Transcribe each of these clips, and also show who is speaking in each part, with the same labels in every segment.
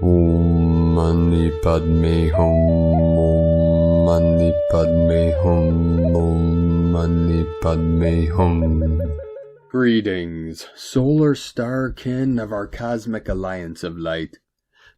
Speaker 1: Om Mani Padme Hum, Om Mani Padme Hum, Om Mani Padme Hum. Greetings, solar star kin of our cosmic alliance of light.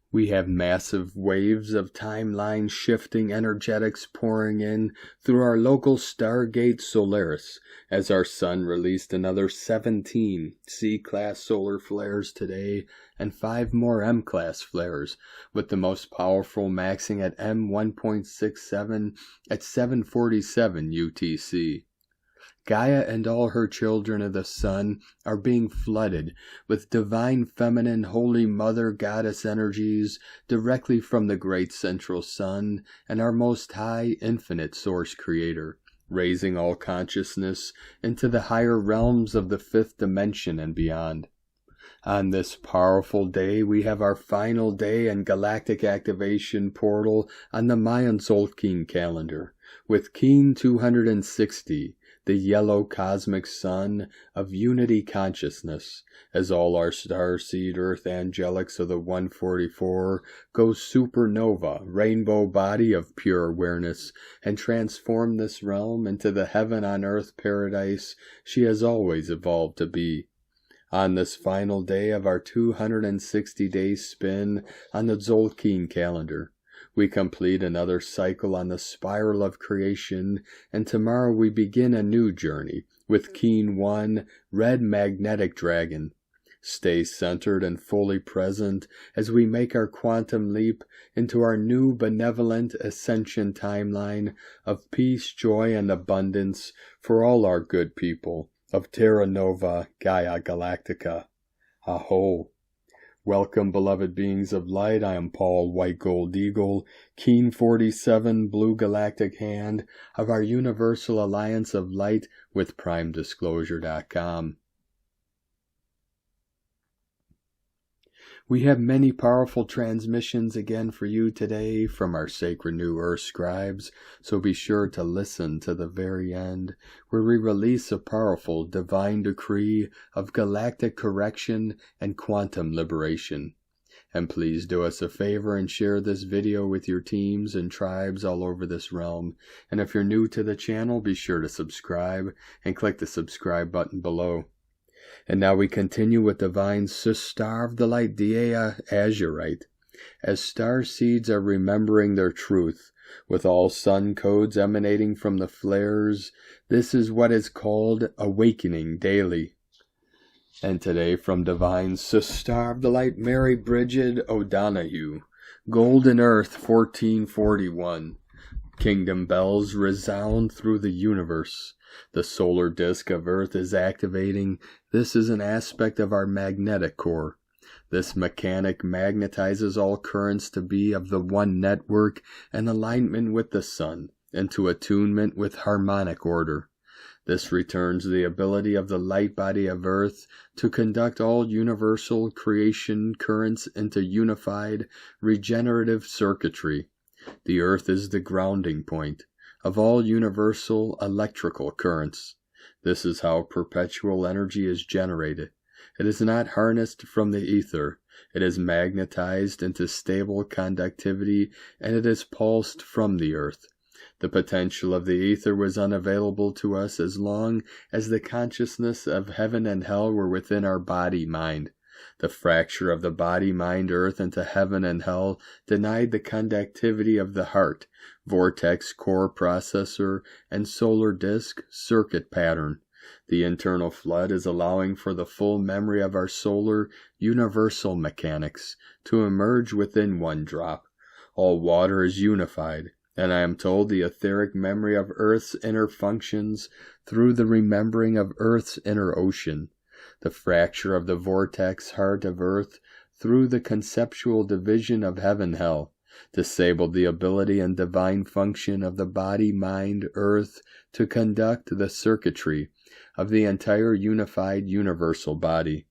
Speaker 1: We have massive waves of timeline shifting energetics pouring in through our local stargate Solaris as our sun released another 17 C-class solar flares today and 5 more M-class flares, with the most powerful maxing at M1.67 at 7:47 UTC. Gaia and all her children of the sun are being flooded with divine feminine holy mother goddess energies directly from the great central sun and our most high infinite source creator, raising all consciousness into the higher realms of the 5th dimension and beyond. On this powerful day, we have our final day and galactic activation portal on the Mayan Tzolk'in calendar, with Keen 260, the yellow cosmic sun of unity consciousness, as all our starseed earth angelics of the 144 go supernova, rainbow body of pure awareness, and transform this realm into the heaven on earth paradise she has always evolved to be. On this final day of our 260-day spin on the Tzolk'in calendar, we complete another cycle on the spiral of creation, and tomorrow we begin a new journey with Keen 1, Red Magnetic Dragon. Stay centered and fully present as we make our quantum leap into our new benevolent ascension timeline of peace, joy, and abundance for all our good people of Terra Nova Gaia Galactica. A'ho. Welcome, beloved beings of light. I am Paul White Gold Eagle, Keen 47 Blue Galactic Hand of our Universal Alliance of Light with PrimeDisclosure.com. We have many powerful transmissions again for you today from our sacred New Earth scribes, so be sure to listen to the very end, where we release a powerful divine decree of galactic correction and quantum liberation. And please do us a favor and share this video with your teams and tribes all over this realm. And if you're new to the channel, be sure to subscribe and click the subscribe button below. And now we continue with divine Star of the Light Dea Azurite, as star seeds are remembering their truth, with all sun codes emanating from the flares. This is what is called awakening daily. And today from divine Star of the Light Mary Bridget O'Donoghue, Golden Earth 1441. Kingdom bells resound through the universe. The solar disk of Earth is activating. This is an aspect of our magnetic core. This mechanic magnetizes all currents to be of the one network and alignment with the sun, and to attunement with harmonic order. This returns the ability of the light body of Earth to conduct all universal creation currents into unified, regenerative circuitry. The Earth is the grounding point of all universal electrical currents. This is how perpetual energy is generated. It is not harnessed from the ether. It is magnetized into stable conductivity, and it is pulsed from the earth. The potential of the ether was unavailable to us as long as the consciousness of heaven and hell were within our body-mind. The fracture of the body-mind-earth into heaven and hell denied the conductivity of the heart, vortex core processor, and solar disk circuit pattern. The internal flood is allowing for the full memory of our solar universal mechanics to emerge within one drop. All water is unified, and I am told the etheric memory of Earth's inner functions through the remembering of Earth's inner ocean. The fracture of the vortex heart of Earth through the conceptual division of heaven-hell disabled the ability and divine function of the body-mind-earth to conduct the circuitry of the entire unified universal body.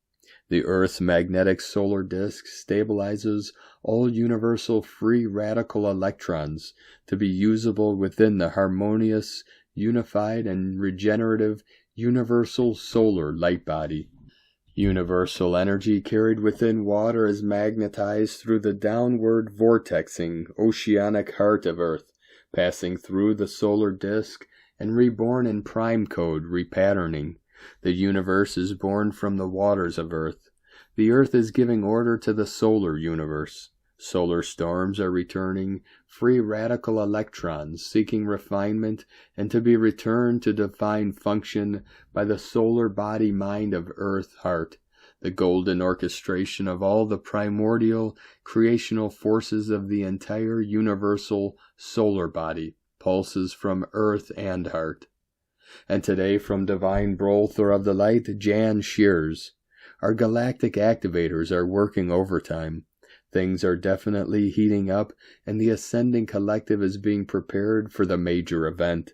Speaker 1: The Earth's magnetic solar disk stabilizes all universal free radical electrons to be usable within the harmonious, unified, and regenerative universal solar light body. Universal energy carried within water is magnetized through the downward vortexing oceanic heart of Earth, passing through the solar disk and reborn in prime code repatterning. The universe is born from the waters of Earth. The Earth is giving order to the solar universe. Solar storms are returning, free radical electrons seeking refinement and to be returned to divine function by the solar body mind of Earth heart, the golden orchestration of all the primordial creational forces of the entire universal solar body, pulses from Earth and heart. And today from divine Butler of the light, Jan Shears. Our galactic activators are working overtime. Things are definitely heating up, and the ascending collective is being prepared for the major event.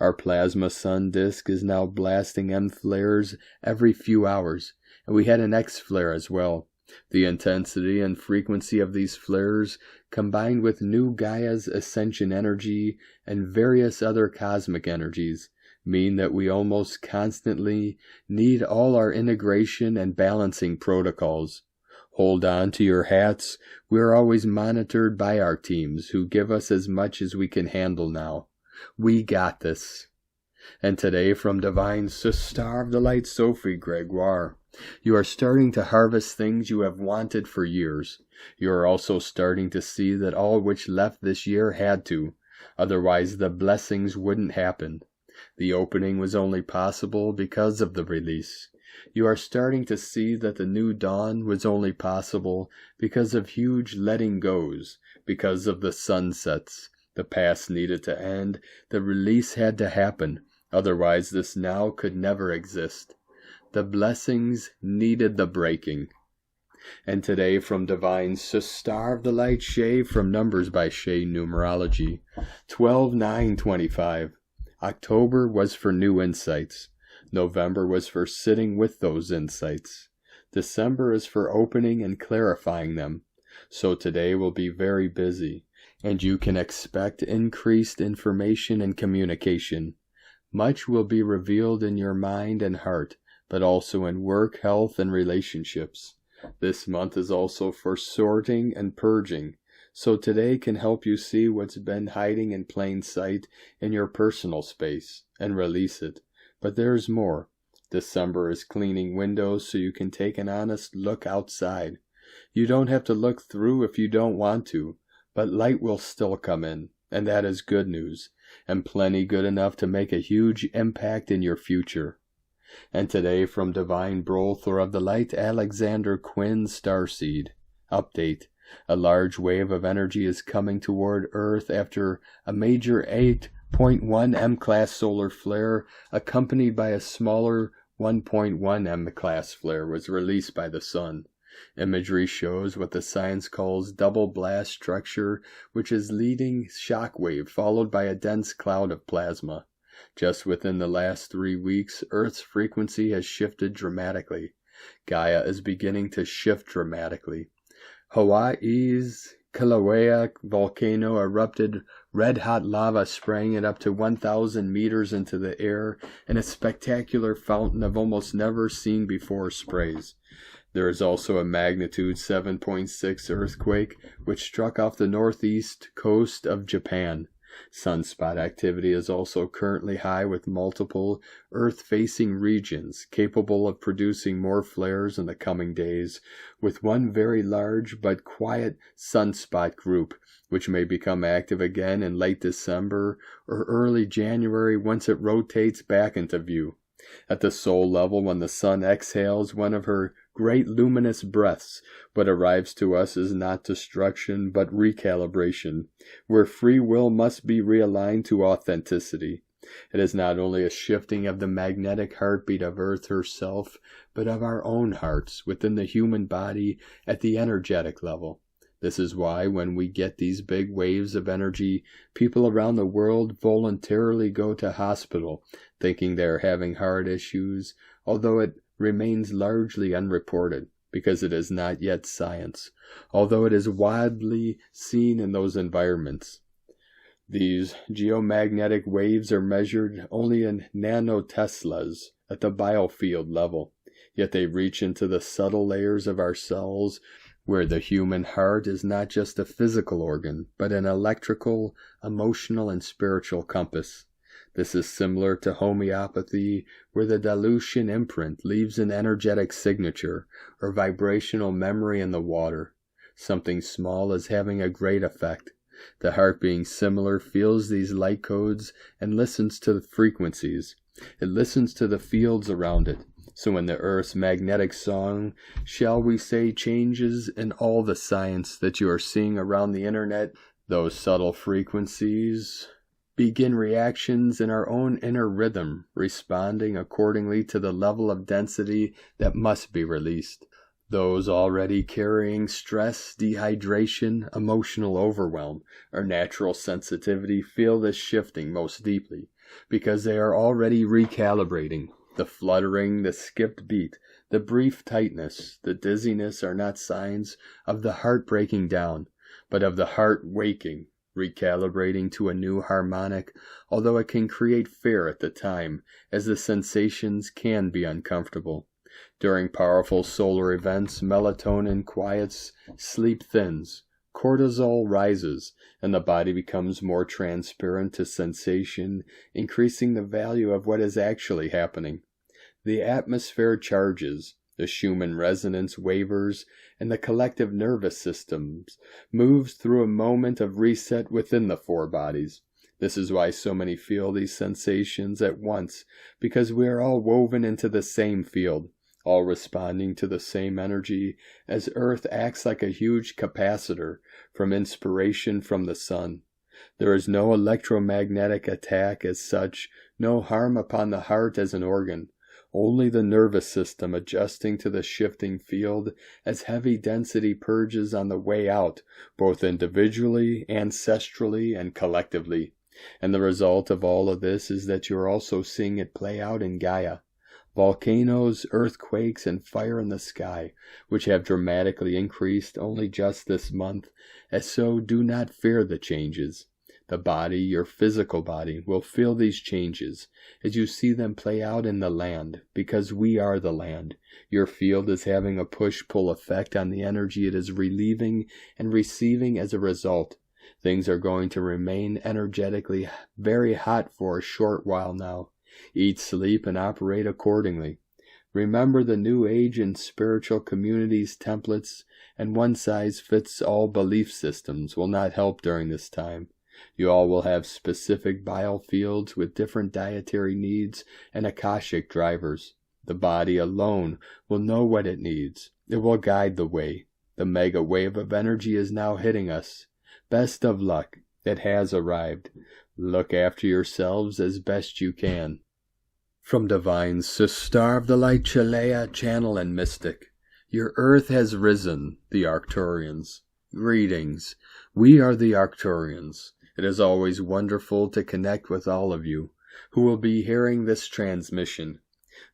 Speaker 1: Our plasma sun disk is now blasting M flares every few hours, and we had an X flare as well. The intensity and frequency of these flares, combined with new Gaia's ascension energy and various other cosmic energies, mean that we almost constantly need all our integration and balancing protocols. Hold on to your hats. We are always monitored by our teams, who give us as much as we can handle now. We got this. And today from Divine Sister of the Light, Sophie Gregoire, you are starting to harvest things you have wanted for years. You are also starting to see that all which left this year had to, otherwise the blessings wouldn't happen. The opening was only possible because of the release. You are starting to see that the new dawn was only possible because of huge letting goes, because of the sunsets. The past needed to end, the release had to happen, otherwise this now could never exist. The blessings needed the breaking. And today from Divine Sister of the Light, Shay, from Numbers by Shay Numerology, 12/9/25. October was for new insights. November was for sitting with those insights. December is for opening and clarifying them. So today will be very busy, and you can expect increased information and communication. Much will be revealed in your mind and heart, but also in work, health, and relationships. This month is also for sorting and purging, so today can help you see what's been hiding in plain sight in your personal space, and release it. But there's more. December is cleaning windows so you can take an honest look outside. You don't have to look through if you don't want to, but light will still come in, and that is good news, and plenty good enough to make a huge impact in your future. And today from Divine Butler of the Light, Alexander Quinn, Starseed. Update. A large wave of energy is coming toward Earth after a major 8.1 M-class solar flare, accompanied by a smaller 1.1 M-class flare, was released by the Sun. Imagery shows what the science calls double blast structure, which is leading shock wave followed by a dense cloud of plasma. Just within the last 3 weeks, Earth's frequency has shifted dramatically. Gaia is beginning to shift dramatically. Hawaii's Kilauea volcano erupted, red-hot lava spraying it up to 1,000 meters into the air, and a spectacular fountain of almost never seen before sprays. There is also a magnitude 7.6 earthquake, which struck off the northeast coast of Japan. Sunspot activity is also currently high, with multiple Earth-facing regions capable of producing more flares in the coming days, with one very large but quiet sunspot group, which may become active again in late December or early January once it rotates back into view. At the soul level, when the sun exhales one of her great luminous breaths, what arrives to us is not destruction but recalibration, where free will must be realigned to authenticity. It is not only a shifting of the magnetic heartbeat of Earth herself, but of our own hearts within the human body at the energetic level. This is why when we get these big waves of energy, people around the world voluntarily go to hospital, thinking they are having heart issues, although it remains largely unreported, because it is not yet science, although it is widely seen in those environments. These geomagnetic waves are measured only in nanoteslas at the biofield level, yet they reach into the subtle layers of our cells, where the human heart is not just a physical organ, but an electrical, emotional, and spiritual compass. This is similar to homeopathy, where the dilution imprint leaves an energetic signature or vibrational memory in the water. Something small is having a great effect. The heart, being similar, feels these light codes and listens to the frequencies. It listens to the fields around it. So when the Earth's magnetic song, shall we say, changes in all the science that you are seeing around the internet, those subtle frequencies begin reactions in our own inner rhythm, responding accordingly to the level of density that must be released. Those already carrying stress, dehydration, emotional overwhelm, or natural sensitivity feel this shifting most deeply, because they are already recalibrating. The fluttering, the skipped beat, the brief tightness, the dizziness are not signs of the heart breaking down, but of the heart waking, recalibrating to a new harmonic, although it can create fear at the time, as the sensations can be uncomfortable. During powerful solar events, melatonin quiets, sleep thins, cortisol rises, and the body becomes more transparent to sensation, increasing the value of what is actually happening. The atmosphere charges, the Schumann resonance wavers, and the collective nervous system moves through a moment of reset within the four bodies. This is why so many feel these sensations at once, because we are all woven into the same field, all responding to the same energy, as Earth acts like a huge capacitor from inspiration from the sun. There is no electromagnetic attack as such, no harm upon the heart as an organ. Only the nervous system adjusting to the shifting field as heavy density purges on the way out, both individually, ancestrally, and collectively. And the result of all of this is that you are also seeing it play out in Gaia. Volcanoes, earthquakes, and fire in the sky, which have dramatically increased only just this month, and so do not fear the changes. The body, your physical body, will feel these changes as you see them play out in the land, because we are the land. Your field is having a push-pull effect on the energy it is relieving and receiving as a result. Things are going to remain energetically very hot for a short while now. Eat, sleep, and operate accordingly. Remember the New Age and spiritual communities' templates and one-size-fits-all belief systems will not help during this time. You all will have specific biofields with different dietary needs and Akashic drivers. The body alone will know what it needs. It will guide the way. The mega wave of energy is now hitting us. Best of luck. It has arrived. Look after yourselves as best you can. From Divine Sister of the Light Chalea, Channel and Mystic, your Earth has risen, the Arcturians. Greetings. We are the Arcturians. It is always wonderful to connect with all of you who will be hearing this transmission.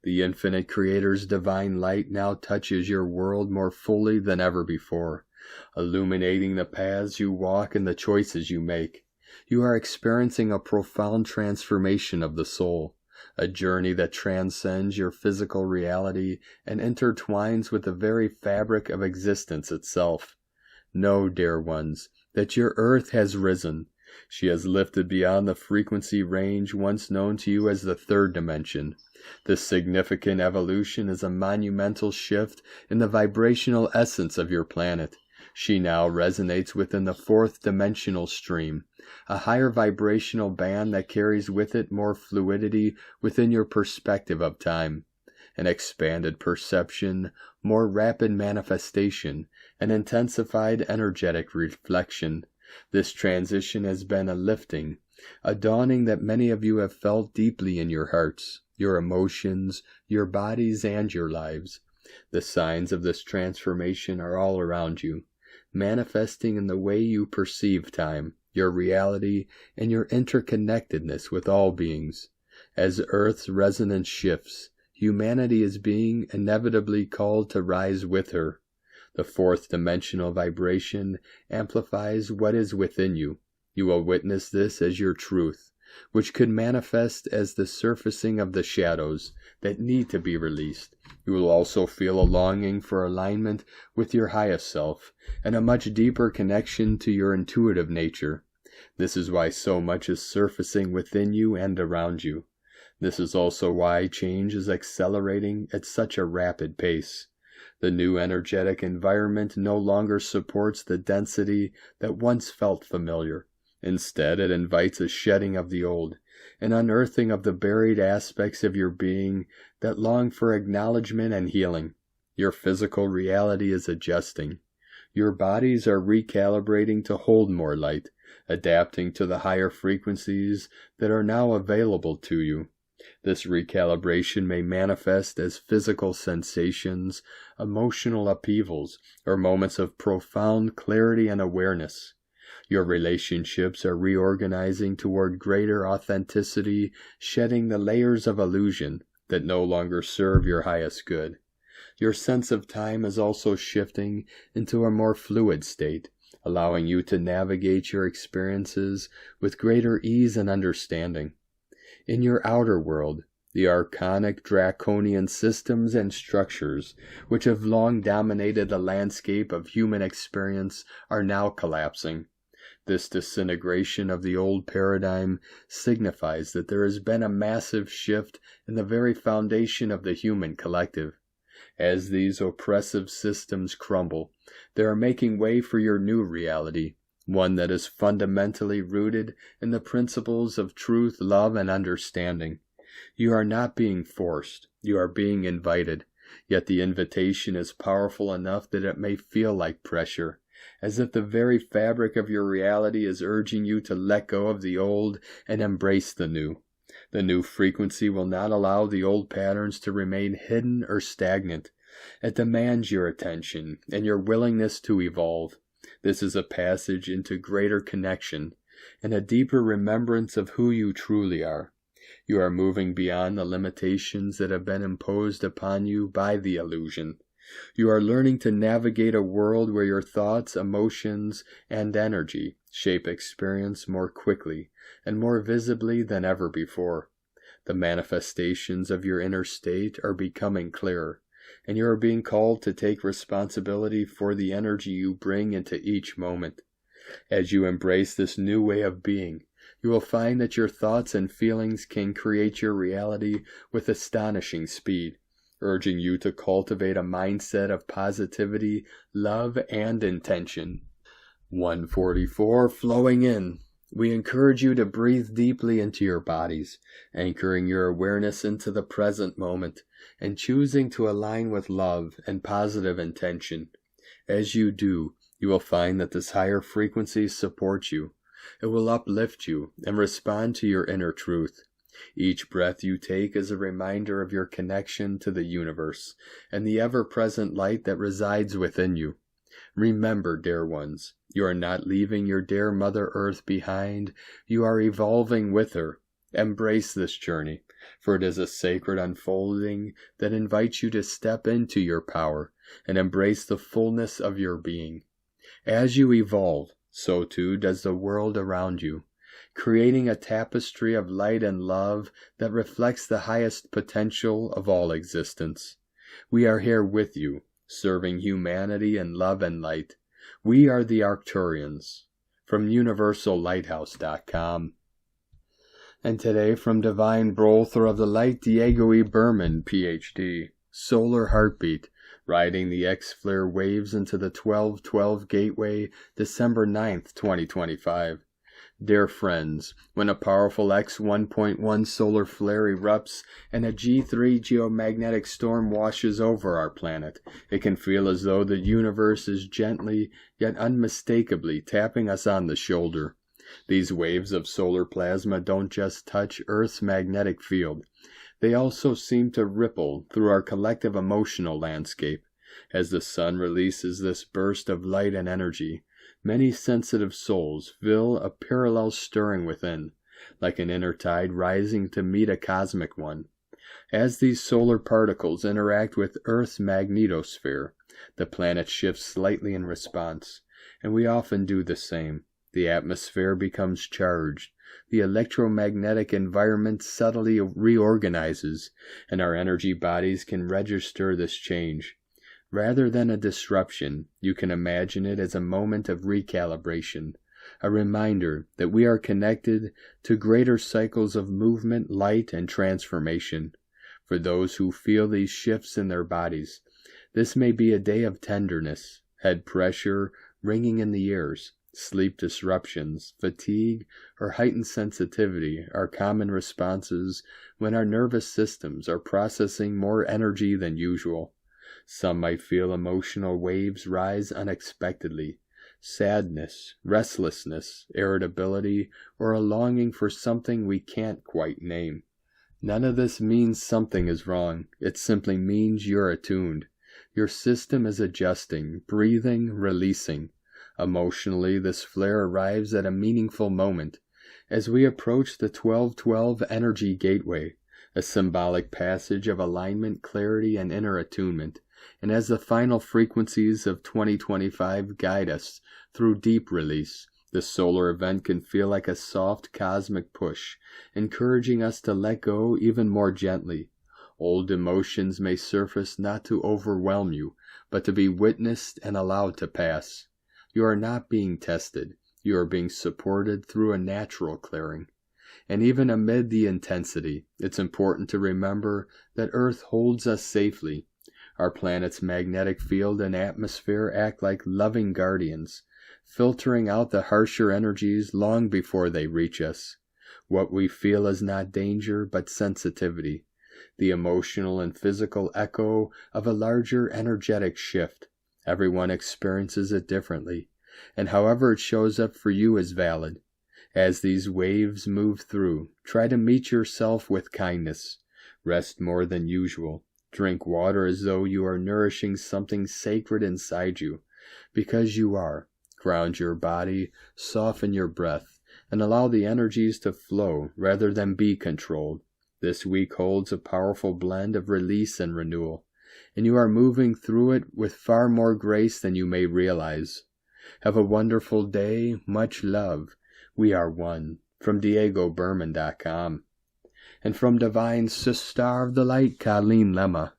Speaker 1: The Infinite Creator's divine light now touches your world more fully than ever before, illuminating the paths you walk and the choices you make. You are experiencing a profound transformation of the soul, a journey that transcends your physical reality and intertwines with the very fabric of existence itself. Know, dear ones, that your Earth has risen. She has lifted beyond the frequency range once known to you as the third dimension. This significant evolution is a monumental shift in the vibrational essence of your planet. She now resonates within the fourth dimensional stream, a higher vibrational band that carries with it more fluidity within your perspective of time, an expanded perception, more rapid manifestation, an intensified energetic reflection. This transition has been a lifting, a dawning that many of you have felt deeply in your hearts, your emotions, your bodies, and your lives. The signs of this transformation are all around you, manifesting in the way you perceive time, your reality, and your interconnectedness with all beings. As Earth's resonance shifts, humanity is being inevitably called to rise with her. The fourth dimensional vibration amplifies what is within you. You will witness this as your truth. which could manifest as the surfacing of the shadows that need to be released. You will also feel a longing for alignment with your highest self and a much deeper connection to your intuitive nature. This is why so much is surfacing within you and around you. This is also why change is accelerating at such a rapid pace. The new energetic environment no longer supports the density that once felt familiar. Instead, it invites a shedding of the old, an unearthing of the buried aspects of your being that long for acknowledgement and healing. Your physical reality is adjusting. Your bodies are recalibrating to hold more light, adapting to the higher frequencies that are now available to you. This recalibration may manifest as physical sensations, emotional upheavals, or moments of profound clarity and awareness. Your relationships are reorganizing toward greater authenticity, shedding the layers of illusion that no longer serve your highest good. Your sense of time is also shifting into a more fluid state, allowing you to navigate your experiences with greater ease and understanding. In your outer world, the archonic draconian systems and structures which have long dominated the landscape of human experience are now collapsing. This disintegration of the old paradigm signifies that there has been a massive shift in the very foundation of the human collective. As these oppressive systems crumble, they are making way for your new reality, one that is fundamentally rooted in the principles of truth, love, and understanding. You are not being forced, you are being invited, yet the invitation is powerful enough that it may feel like pressure, as if the very fabric of your reality is urging you to let go of the old and embrace the new. The new frequency will not allow the old patterns to remain hidden or stagnant. It demands your attention and your willingness to evolve. This is a passage into greater connection and a deeper remembrance of who you truly are. You are moving beyond the limitations that have been imposed upon you by the illusion. You are learning to navigate a world where your thoughts, emotions, and energy shape experience more quickly and more visibly than ever before. The manifestations of your inner state are becoming clearer, and you are being called to take responsibility for the energy you bring into each moment. As you embrace this new way of being, you will find that your thoughts and feelings can create your reality with astonishing speed, urging you to cultivate a mindset of positivity, love, and intention. 144. Flowing in. We encourage you to breathe deeply into your bodies, anchoring your awareness into the present moment, and choosing to align with love and positive intention. As you do, you will find that this higher frequency supports you. It will uplift you and respond to your inner truth. Each breath you take is a reminder of your connection to the universe and the ever-present light that resides within you. Remember, dear ones, you are not leaving your dear Mother Earth behind. You are evolving with her. Embrace this journey, for it is a sacred unfolding that invites you to step into your power and embrace the fullness of your being. As you evolve, so too does the world around you, creating a tapestry of light and love that reflects the highest potential of all existence. We are here with you, serving humanity in love and light. We are the Arcturians, from universallighthouse.com. And today from Divine Brother of the Light, Diego E. Berman, Ph.D., Solar Heartbeat, riding the X-Flare waves into the 1212 Gateway, December 9th, 2025. Dear friends, when a powerful X1.1 solar flare erupts and a G3 geomagnetic storm washes over our planet, it can feel as though the universe is gently yet unmistakably tapping us on the shoulder. These waves of solar plasma don't just touch Earth's magnetic field. They also seem to ripple through our collective emotional landscape. As the sun releases this burst of light and energy, many sensitive souls feel a parallel stirring within, like an inner tide rising to meet a cosmic one. As these solar particles interact with Earth's magnetosphere, the planet shifts slightly in response, and we often do the same. The atmosphere becomes charged. The electromagnetic environment subtly reorganizes, and our energy bodies can register this change. Rather than a disruption, you can imagine it as a moment of recalibration, a reminder that we are connected to greater cycles of movement, light, and transformation. For those who feel these shifts in their bodies, this may be a day of tenderness, head pressure, ringing in the ears, sleep disruptions, fatigue, or heightened sensitivity are common responses when our nervous systems are processing more energy than usual. Some might feel emotional waves rise unexpectedly, sadness, restlessness, irritability, or a longing for something we can't quite name. None of this means something is wrong. It simply means you're attuned. Your system is adjusting, breathing, releasing. Emotionally, this flare arrives at a meaningful moment as we approach the 1212 energy gateway, a symbolic passage of alignment, clarity, and inner attunement. And as the final frequencies of 2025 guide us through deep release, this solar event can feel like a soft cosmic push, encouraging us to let go even more gently. Old emotions may surface not to overwhelm you, but to be witnessed and allowed to pass. You are not being tested. You are being supported through a natural clearing. And even amid the intensity, it's important to remember that Earth holds us safely. Our planet's magnetic field and atmosphere act like loving guardians, filtering out the harsher energies long before they reach us. What we feel is not danger, but sensitivity, the emotional and physical echo of a larger energetic shift. Everyone experiences it differently, and however it shows up for you is valid. As these waves move through, try to meet yourself with kindness. Rest more than usual. Drink water as though you are nourishing something sacred inside you, because you are. Ground your body, soften your breath, and allow the energies to flow rather than be controlled. This week holds a powerful blend of release and renewal, and you are moving through it with far more grace than you may realize. Have a wonderful day. Much love. We are one. From DiegoBerman.com. And from Divine Sister of the Light, Colleen Lemma.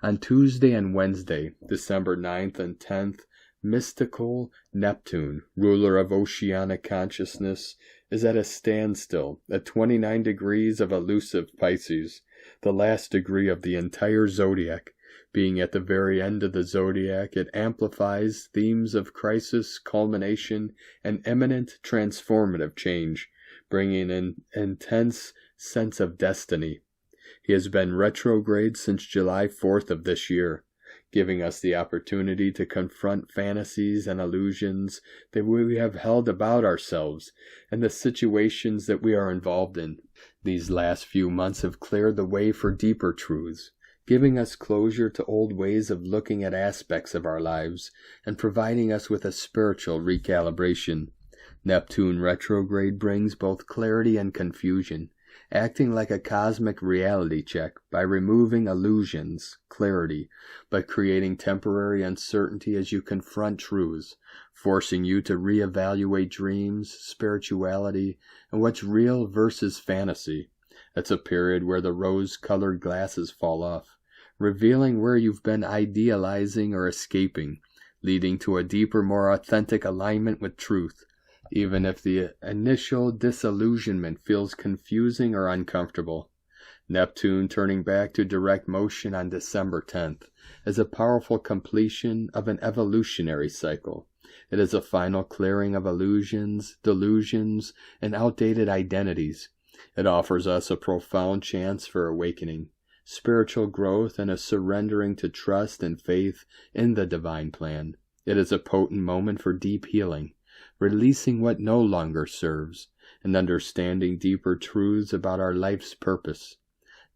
Speaker 1: On Tuesday and Wednesday, December 9th and 10th, mystical Neptune, ruler of oceanic consciousness, is at a standstill at 29 degrees of elusive Pisces, the last degree of the entire zodiac. Being at the very end of the zodiac, it amplifies themes of crisis, culmination, and imminent transformative change, bringing an intense sense of destiny. He has been retrograde since July 4th of this year, giving us the opportunity to confront fantasies and illusions that we have held about ourselves and the situations that we are involved in. These last few months have cleared the way for deeper truths, giving us closure to old ways of looking at aspects of our lives and providing us with a spiritual recalibration. Neptune retrograde brings both clarity and confusion, acting like a cosmic reality check by removing illusions, clarity, but creating temporary uncertainty as you confront truths, forcing you to reevaluate dreams, spirituality, and what's real versus fantasy. It's a period where the rose-colored glasses fall off, revealing where you've been idealizing or escaping, leading to a deeper, more authentic alignment with truth. Even if the initial disillusionment feels confusing or uncomfortable. Neptune turning back to direct motion on December 10th is a powerful completion of an evolutionary cycle. It is a final clearing of illusions, delusions, and outdated identities. It offers us a profound chance for awakening, spiritual growth, and a surrendering to trust and faith in the divine plan. It is a potent moment for deep healing, releasing what no longer serves, and understanding deeper truths about our life's purpose.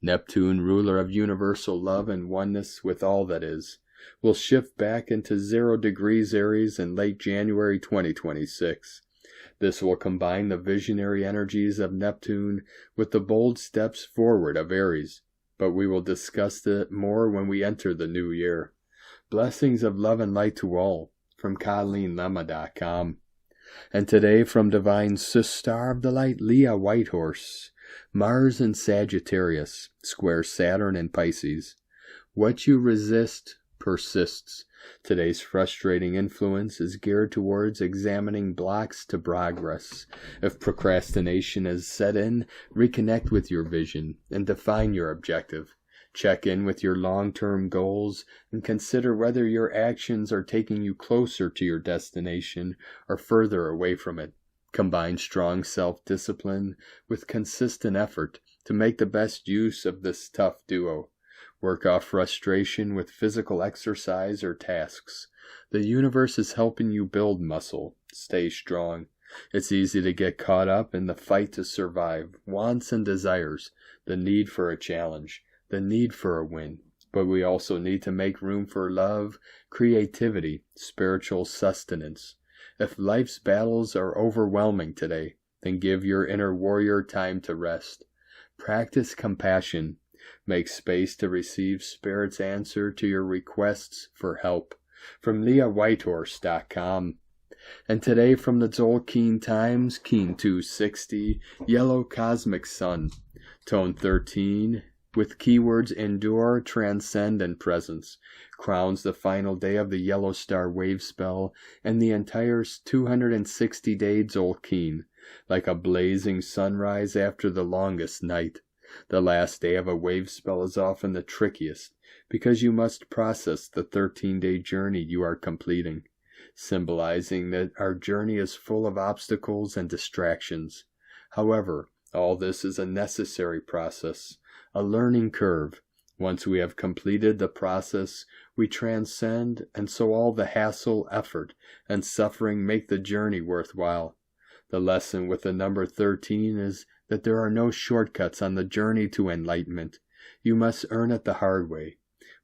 Speaker 1: Neptune, ruler of universal love and oneness with all that is, will shift back into 0 degrees Aries in late January 2026. This will combine the visionary energies of Neptune with the bold steps forward of Aries, but we will discuss it more when we enter the new year. Blessings of love and light to all, from ColleenLemma.com. And today from divine Star of the Light, Leah Whitehorse, Mars in Sagittarius, square Saturn in Pisces. What you resist persists. Today's frustrating influence is geared towards examining blocks to progress. If procrastination has set in, reconnect with your vision and define your objective. Check in with your long-term goals and consider whether your actions are taking you closer to your destination or further away from it. Combine strong self-discipline with consistent effort to make the best use of this tough duo. Work off frustration with physical exercise or tasks. The universe is helping you build muscle. Stay strong. It's easy to get caught up in the fight to survive, wants and desires, the need for a challenge, the need for a win. But we also need to make room for love, creativity, spiritual sustenance. If life's battles are overwhelming today, then give your inner warrior time to rest. Practice compassion. Make space to receive Spirit's answer to your requests for help. From LeahWhitehorse.com. And today from the Tzolk'in Times, Keen 260, Yellow Cosmic Sun, Tone 13, with keywords endure, transcend, and presence, crowns the final day of the Yellow Star wave spell and the entire 260-day Tzolk'in, like a blazing sunrise after the longest night. The last day of a wave spell is often the trickiest, because you must process the 13-day journey you are completing, symbolizing that our journey is full of obstacles and distractions. However, all this is a necessary process, a learning curve. Once we have completed the process, we transcend, and so all the hassle, effort, and suffering make the journey worthwhile. The lesson with the number 13 is that there are no shortcuts on the journey to enlightenment. You must earn it the hard way.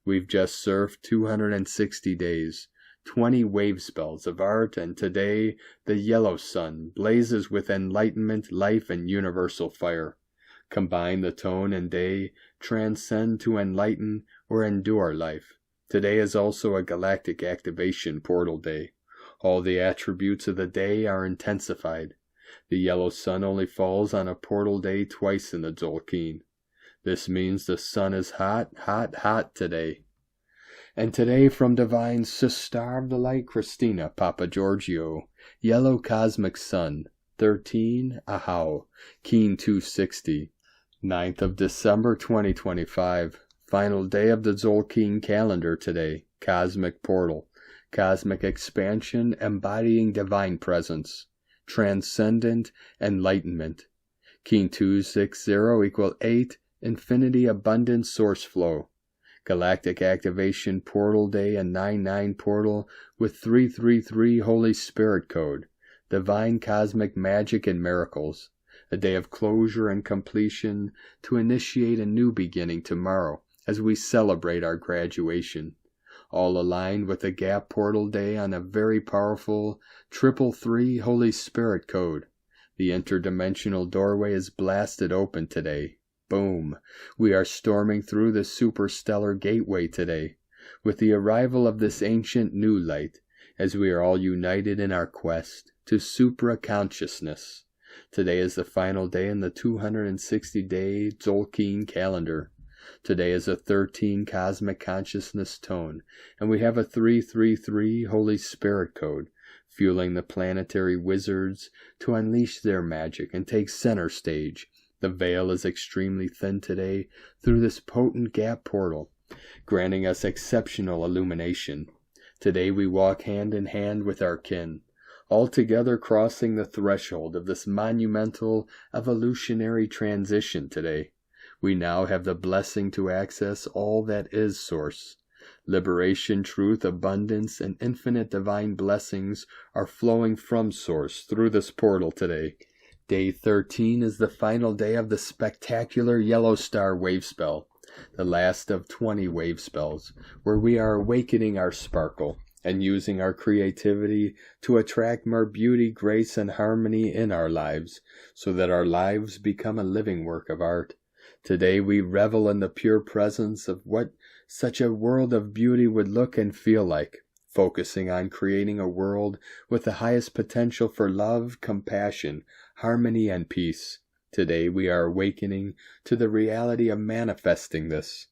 Speaker 1: We've just surfed 260 days, 20 wave spells of art, and today the yellow sun blazes with enlightenment, life, and universal fire. Combine the tone and day, transcend to enlighten or endure life. Today is also a galactic activation portal day. All the attributes of the day are intensified. The yellow sun only falls on a portal day twice in the Tzolk'in. This means the sun is hot, hot, hot today. And today from Divine Star of the Light, Christina Papa Giorgio, Yellow Cosmic Sun, 13 A'ho, Keen 260, 9th of December 2025, final day of the Tzolk'in calendar today, Cosmic Portal, Cosmic Expansion embodying Divine Presence, Transcendent Enlightenment, Keen 260 equal 8, Infinity Abundant Source Flow, Galactic Activation Portal Day and 99 Portal with 333 Holy Spirit Code, Divine Cosmic Magic and Miracles, a day of closure and completion to initiate a new beginning tomorrow as we celebrate our graduation. All aligned with the Gap Portal Day on a very powerful 333 Holy Spirit Code. The interdimensional doorway is blasted open today. Boom! We are storming through the superstellar gateway today, with the arrival of this ancient new light, as we are all united in our quest to supra-consciousness. Today is the final day in the 260-day Tzolk'in calendar. Today is a 13 cosmic consciousness tone, and we have a 333 Holy Spirit code, fueling the planetary wizards to unleash their magic and take center stage. The veil is extremely thin today through this potent gap portal, granting us exceptional illumination. Today we walk hand in hand with our kin, all together crossing the threshold of this monumental evolutionary transition today. We now have the blessing to access all that is Source. Liberation, truth, abundance, and infinite divine blessings are flowing from Source through this portal today. Day 13 is the final day of the spectacular Yellow Star wave spell, the last of 20 wave spells, where we are awakening our sparkle and using our creativity to attract more beauty, grace, and harmony in our lives, so that our lives become a living work of art. Today we revel in the pure presence of what such a world of beauty would look and feel like. focusing on creating a world with the highest potential for love, compassion, harmony, and peace. Today we are awakening to the reality of manifesting this.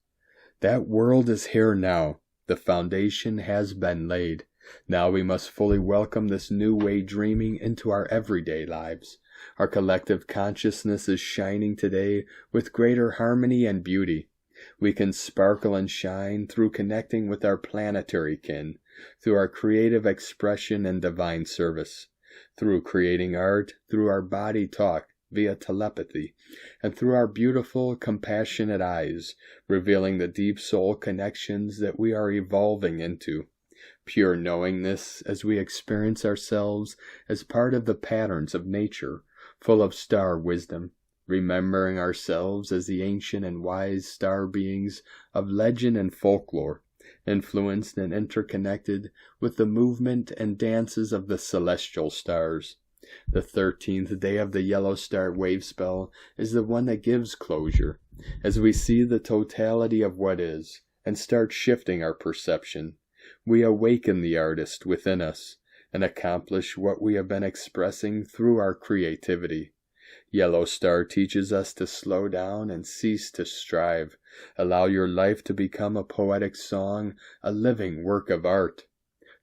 Speaker 1: That world is here now. The foundation has been laid. Now we must fully welcome this new way dreaming into our everyday lives. Our collective consciousness is shining today with greater harmony and beauty. We can sparkle and shine through connecting with our planetary kin, through our creative expression and divine service, through creating art, through our body talk via telepathy, and through our beautiful, compassionate eyes, revealing the deep soul connections that we are evolving into. Pure knowingness as we experience ourselves as part of the patterns of nature, full of star wisdom, remembering ourselves as the ancient and wise star beings of legend and folklore, influenced and interconnected with the movement and dances of the celestial stars. The 13th day of the yellow star wave spell is the one that gives closure, as we see the totality of what is, and start shifting our perception. We awaken the artist within us, and accomplish what we have been expressing through our creativity. Yellow Star teaches us to slow down and cease to strive. Allow your life to become a poetic song, a living work of art.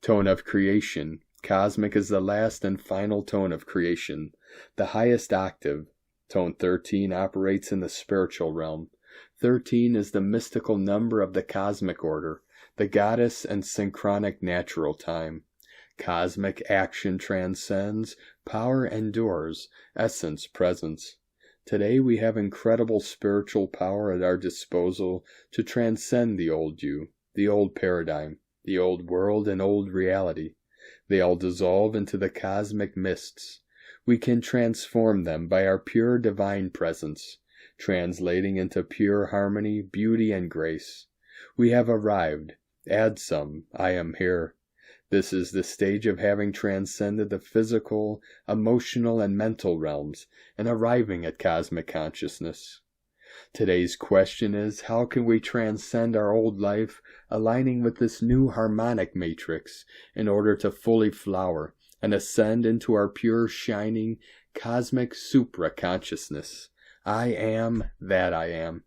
Speaker 1: Tone of creation. Cosmic is the last and final tone of creation, the highest octave. Tone 13 operates in the spiritual realm. 13 is the mystical number of the cosmic order, the goddess and synchronic natural time. Cosmic action transcends, power endures, essence presence. Today we have incredible spiritual power at our disposal to transcend the old you, the old paradigm, the old world and old reality. They all dissolve into the cosmic mists. We can transform them by our pure divine presence, translating into pure harmony, beauty, and grace. We have arrived. Add some, I am here. This is the stage of having transcended the physical, emotional, and mental realms and arriving at cosmic consciousness. Today's question is, how can we transcend our old life, aligning with this new harmonic matrix in order to fully flower and ascend into our pure, shining, cosmic supra-consciousness? I am that I am.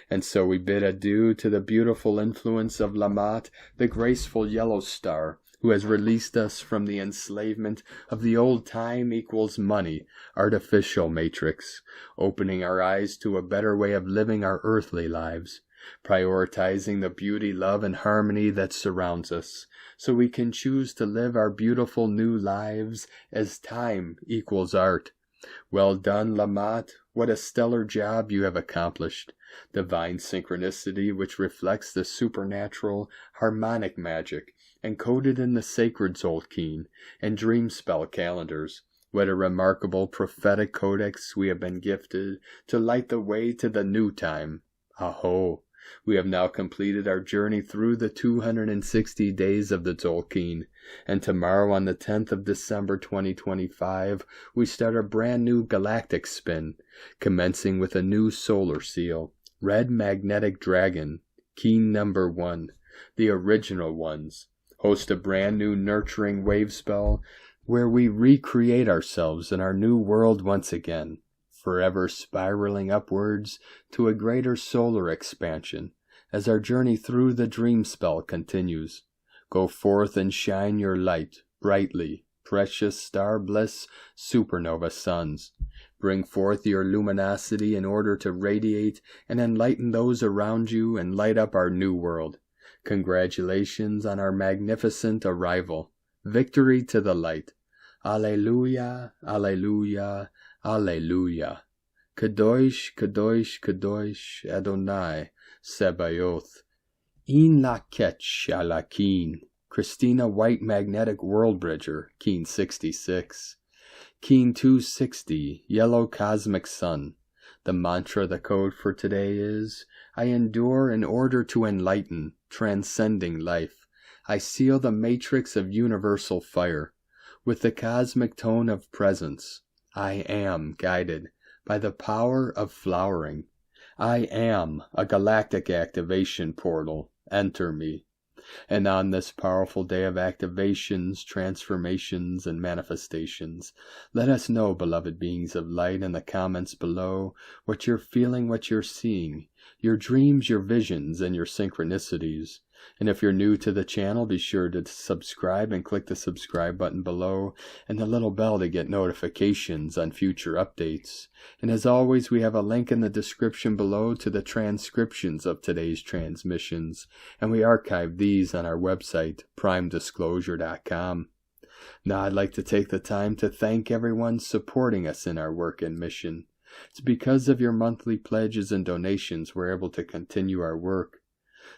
Speaker 1: And so we bid adieu to the beautiful influence of Lamont, the graceful yellow star, who has released us from the enslavement of the old time equals money, artificial matrix, opening our eyes to a better way of living our earthly lives, prioritizing the beauty, love, and harmony that surrounds us, so we can choose to live our beautiful new lives as time equals art. Well done, Lamont. What a stellar job you have accomplished. Divine synchronicity, which reflects the supernatural, harmonic magic, encoded in the sacred Tzolk'in and dream spell calendars. What a remarkable prophetic codex we have been gifted to light the way to the new time. A'ho! We have now completed our journey through the 260 days of the Tzolk'in, and tomorrow on the 10th of December 2025, we start a brand new galactic spin, commencing with a new solar seal, Red Magnetic Dragon, Keen number 1, the original ones. Host a brand new nurturing wave spell where we recreate ourselves in our new world once again, forever spiraling upwards to a greater solar expansion as our journey through the dream spell continues. Go forth and shine your light brightly, precious star bliss supernova suns. Bring forth your luminosity in order to radiate and enlighten those around you and light up our new world. Congratulations on our magnificent arrival. Victory to the light. Alleluia, Alleluia, Alleluia. Kadosh, Kadosh, Kadosh, Adonai, Sebaoth. In la ketch a la keen. Christina White Magnetic World Bridger, Keen 66. Keen 260, Yellow Cosmic Sun. The mantra, the code for today is, I endure in order to enlighten, transcending life. I seal the matrix of universal fire with the cosmic tone of presence. I am guided by the power of flowering. I am a galactic activation portal. Enter me. And on this powerful day of activations, transformations, and manifestations, let us know, beloved beings of light, in the comments below what you're feeling, what you're seeing, your dreams, your visions, and your synchronicities. And if you're new to the channel, be sure to subscribe and click the subscribe button below and the little bell to get notifications on future updates. And as always, we have a link in the description below to the transcriptions of today's transmissions, and we archive these on our website, primedisclosure.com. Now I'd like to take the time to thank everyone supporting us in our work and mission. It's because of your monthly pledges and donations we're able to continue our work.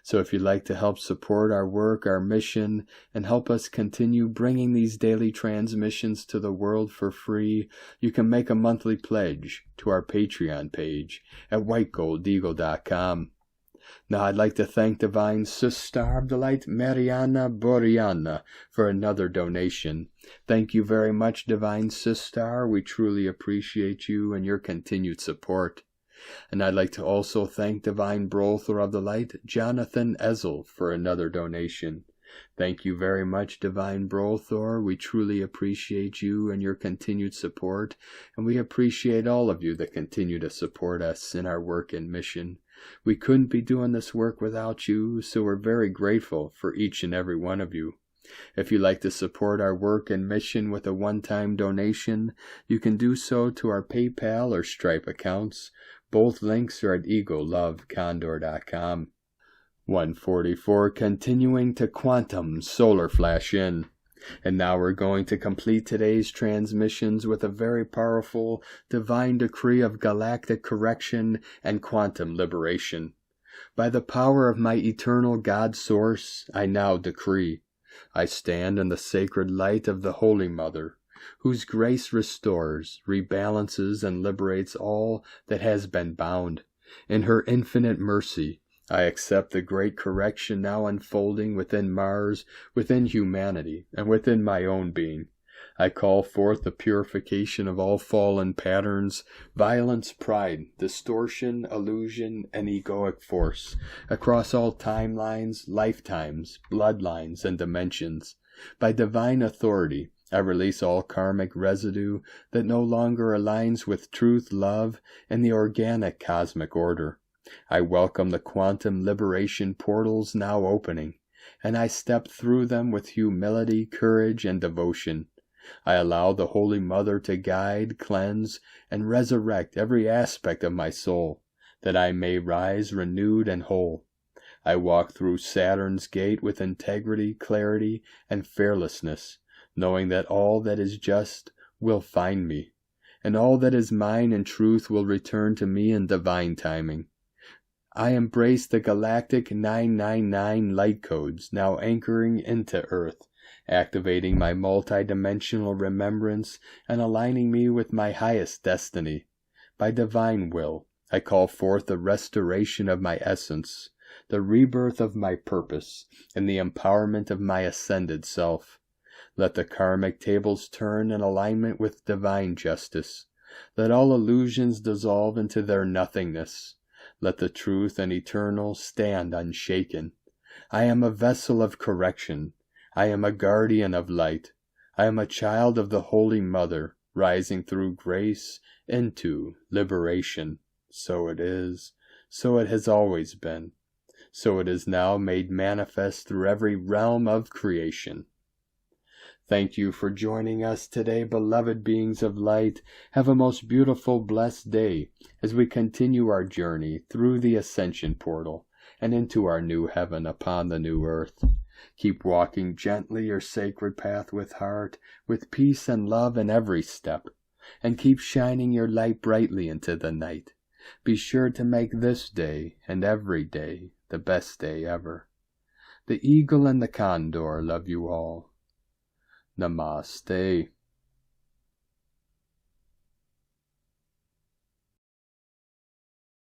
Speaker 1: So if you'd like to help support our work, our mission, and help us continue bringing these daily transmissions to the world for free, you can make a monthly pledge to our Patreon page at whitegoldeagle.com. Now I'd like to thank Divine Sister of the Light, Mariana Boriana, for another donation. Thank you very much, Divine Sister. We truly appreciate you and your continued support. And I'd like to also thank Divine Butler of the Light, Jonathan Ezel, for another donation. Thank you very much, Divine Butler. We truly appreciate you and your continued support, and we appreciate all of you that continue to support us in our work and mission. We couldn't be doing this work without you, so we're very grateful for each and every one of you. If you'd like to support our work and mission with a one-time donation, you can do so to our PayPal or Stripe accounts. Both links are at egolovecondor.com. 144, continuing to quantum solar flash in. And now we're going to complete today's transmissions with a very powerful divine decree of galactic correction and quantum liberation. By the power of my eternal God Source, I now decree. I stand in the sacred light of the Holy Mother, whose grace restores, rebalances, and liberates all that has been bound. In her infinite mercy, I accept the great correction now unfolding within Mars, within humanity, and within my own being. I call forth the purification of all fallen patterns, violence, pride, distortion, illusion, and egoic force, across all timelines, lifetimes, bloodlines, and dimensions. By divine authority, I release all karmic residue that no longer aligns with truth, love, and the organic cosmic order. I welcome the quantum liberation portals now opening, and I step through them with humility, courage, and devotion. I allow the Holy Mother to guide, cleanse, and resurrect every aspect of my soul, that I may rise renewed and whole. I walk through Saturn's gate with integrity, clarity, and fearlessness, knowing that all that is just will find me, and all that is mine in truth will return to me in divine timing. I embrace the galactic 999 light codes now anchoring into Earth, activating my multidimensional remembrance and aligning me with my highest destiny. By divine will, I call forth the restoration of my essence, the rebirth of my purpose, and the empowerment of my ascended self. Let the karmic tables turn in alignment with divine justice. Let all illusions dissolve into their nothingness. Let the truth and eternal stand unshaken. I am a vessel of correction. I am a guardian of light. I am a child of the Holy Mother, rising through grace into liberation. So it is. So it has always been. So it is now made manifest through every realm of creation. Thank you for joining us today, beloved beings of light. Have a most beautiful, blessed day as we continue our journey through the ascension portal and into our new heaven upon the new earth. Keep walking gently your sacred path with heart, with peace and love in every step, and keep shining your light brightly into the night. Be sure to make this day and every day the best day ever. The eagle and the condor love you all. Namaste.